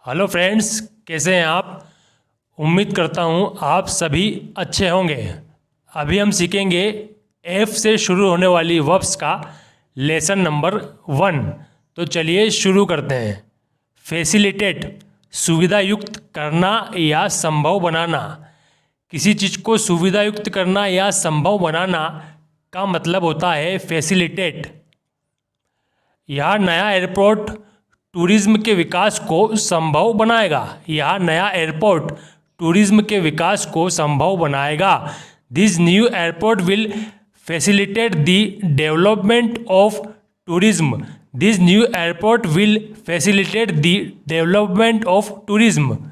Hello friends, कैसे हैं आप। उम्मीद करता हूं आप सभी अच्छे होंगे। अभी हम सीखेंगे एफ से शुरू होने वाली वर्ब्स का लेसन नंबर 1। तो चलिए शुरू करते हैं। फैसिलिटेट, सुविधा युक्त करना या संभव बनाना। किसी चीज़ को सुविधा युक्त करना या संभव बनाना का मतलब होता है फैसिलिटेट। यह नया एयरपोर्ट टूरिज्म के विकास को संभव बनाएगा। यह नया एयरपोर्ट टूरिज्म के विकास को संभव बनाएगा। This new airport will facilitate the development of tourism. This new airport will facilitate the development of tourism.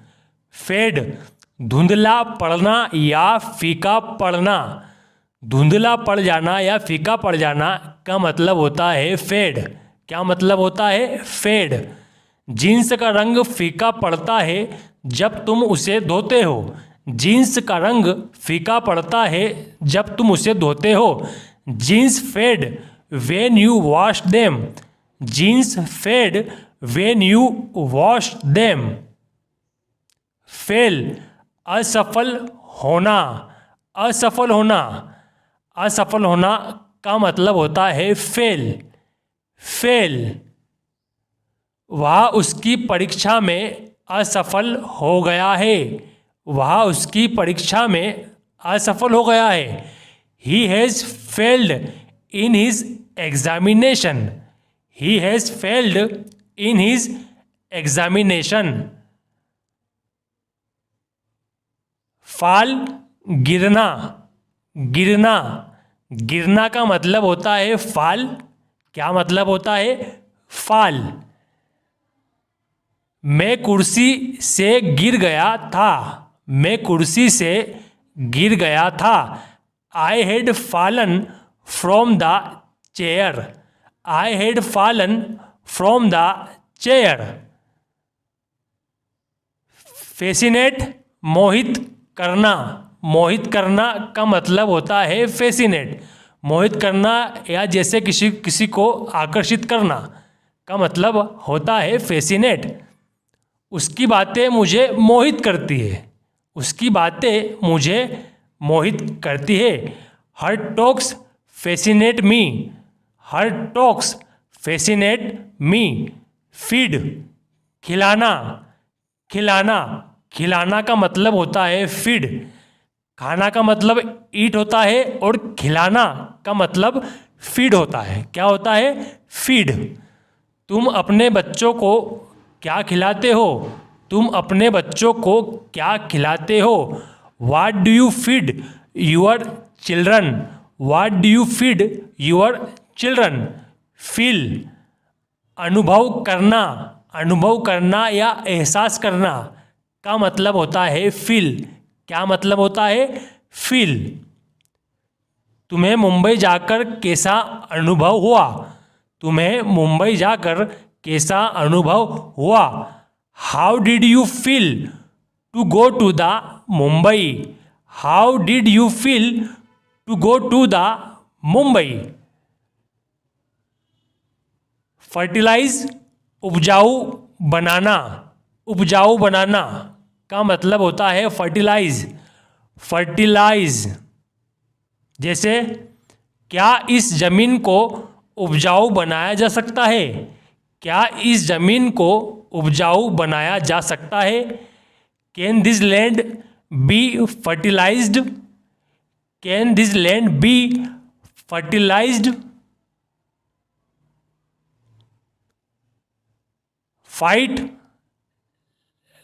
Fade, धुंधला पड़ना या फीका पड़ना। धुंधला पड़ जाना या फीका पड़ जाना का मतलब होता है फेड। क्या मतलब होता है? फेड। जीन्स का रंग फीका पड़ता है जब तुम उसे धोते हो। जीन्स का रंग फीका पड़ता है जब तुम उसे धोते हो। Jeans fade when you wash them. Jeans fade when you wash them. Fail, असफल होना। असफल होना। असफल होना का मतलब होता है फेल। फेल। वह उसकी परीक्षा में असफल हो गया है। वह उसकी परीक्षा में असफल हो गया है। He has failed in his examination. He has failed in his examination. Fall, गिरना। गिरना। गिरना का मतलब होता है फाल। क्या मतलब होता है? फाल। मैं कुर्सी से गिर गया था। मैं कुर्सी से गिर गया था। I had fallen from the chair. I had fallen from the chair. Fascinate, मोहित करना। मोहित करना का मतलब होता है फैसिनेट। मोहित करना या जैसे किसी को आकर्षित करना का मतलब होता है फैसिनेट। उसकी बातें मुझे मोहित करती है। उसकी बातें मुझे मोहित करती है। हर टॉक्स फैसिनेट मी। हर टॉक्स फैसिनेट मी। फीड, खिलाना। खिलाना। खिलाना का मतलब होता है फीड। खाना का मतलब ईट होता है और खिलाना का मतलब फीड होता है। क्या होता है? फीड। तुम अपने बच्चों को क्या खिलाते हो? तुम अपने बच्चों को क्या खिलाते हो? What do you feed your children? What do you feed your children? Feel, अनुभव करना। अनुभव करना या एहसास करना का मतलब होता है फील। क्या मतलब होता है? फील। तुम्हें मुंबई जाकर कैसा अनुभव हुआ? तुम्हें मुंबई जाकर कैसा अनुभव हुआ? How did you feel to go to the Mumbai? How did you feel to go to the Mumbai? Fertilize, उपजाऊ बनाना। उपजाऊ बनाना का मतलब होता है फर्टिलाइज। फर्टिलाइज। जैसे, क्या इस जमीन को उपजाऊ बनाया जा सकता है? क्या इस जमीन को उपजाऊ बनाया जा सकता है? Can this land be fertilized? Can this land be fertilized? Fight,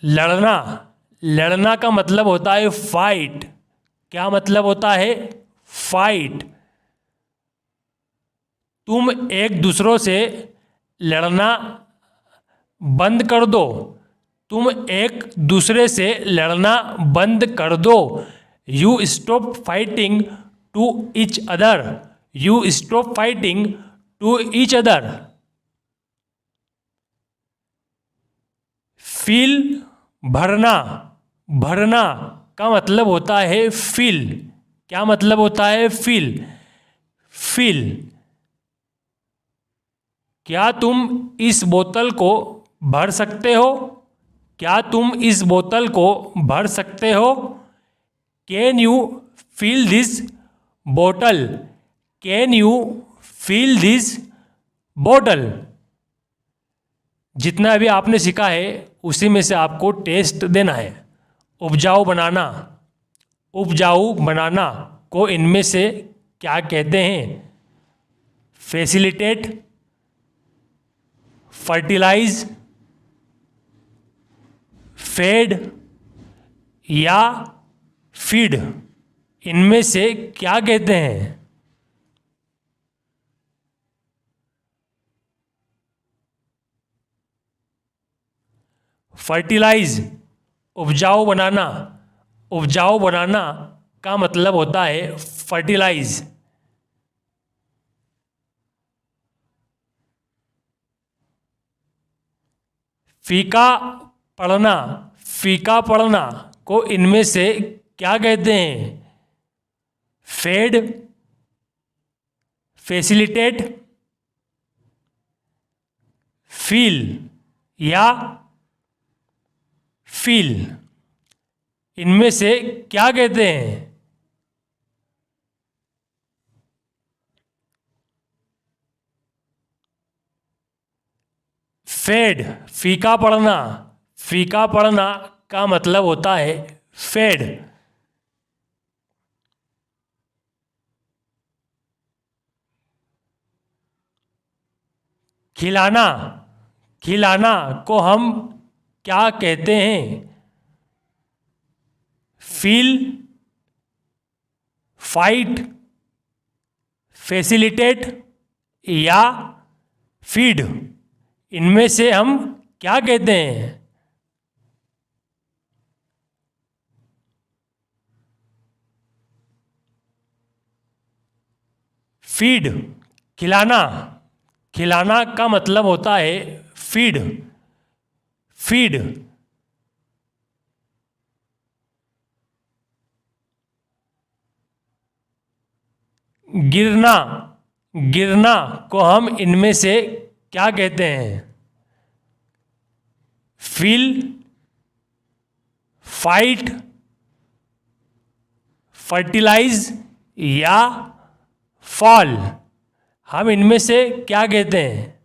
लड़ना। लड़ना का मतलब होता है फाइट। क्या मतलब होता है? फाइट। तुम एक दूसरों से लड़ना बंद कर दो। तुम एक दूसरे से लड़ना बंद कर दो। You stop fighting to each other. You stop fighting to each other. Fill, भरना। भरना का मतलब होता है फील। क्या मतलब होता है? फील। फील। क्या तुम इस बोतल को भर सकते हो? क्या तुम इस बोतल को भर सकते हो? कैन यू फिल दिस बोतल? कैन यू फिल दिस बोतल? जितना अभी आपने सीखा है उसी में से आपको टेस्ट देना है। उपजाऊ बनाना, उपजाऊ बनाना को इनमें से क्या कहते हैं? फैसिलिटेट, फर्टिलाइज, फेड या फीड, इनमें से क्या कहते हैं? फर्टिलाइज, उपजाऊ बनाना। उपजाऊ बनाना का मतलब होता है फर्टिलाइज। फीका पड़ना, फीका पड़ना को इनमें से क्या कहते हैं? फेड, फैसिलिटेट, फील या फील, इनमें से क्या कहते हैं? फेड, फीका पड़ना। फीका पड़ना का मतलब होता है फेड। खिलाना, खिलाना को हम क्या कहते हैं? फील, फाइट, फैसिलिटेट या फीड, इनमें से हम क्या कहते हैं? फीड, खिलाना। खिलाना का मतलब होता है फीड, फीड। गिरना, गिरना को हम इनमें से क्या कहते हैं? फील, फाइट, फर्टिलाइज या फॉल, हम इनमें से क्या कहते हैं?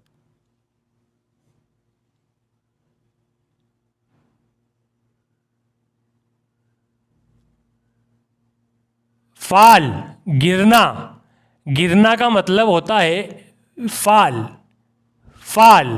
फाल, गिरना। गिरना का मतलब होता है फाल, फाल।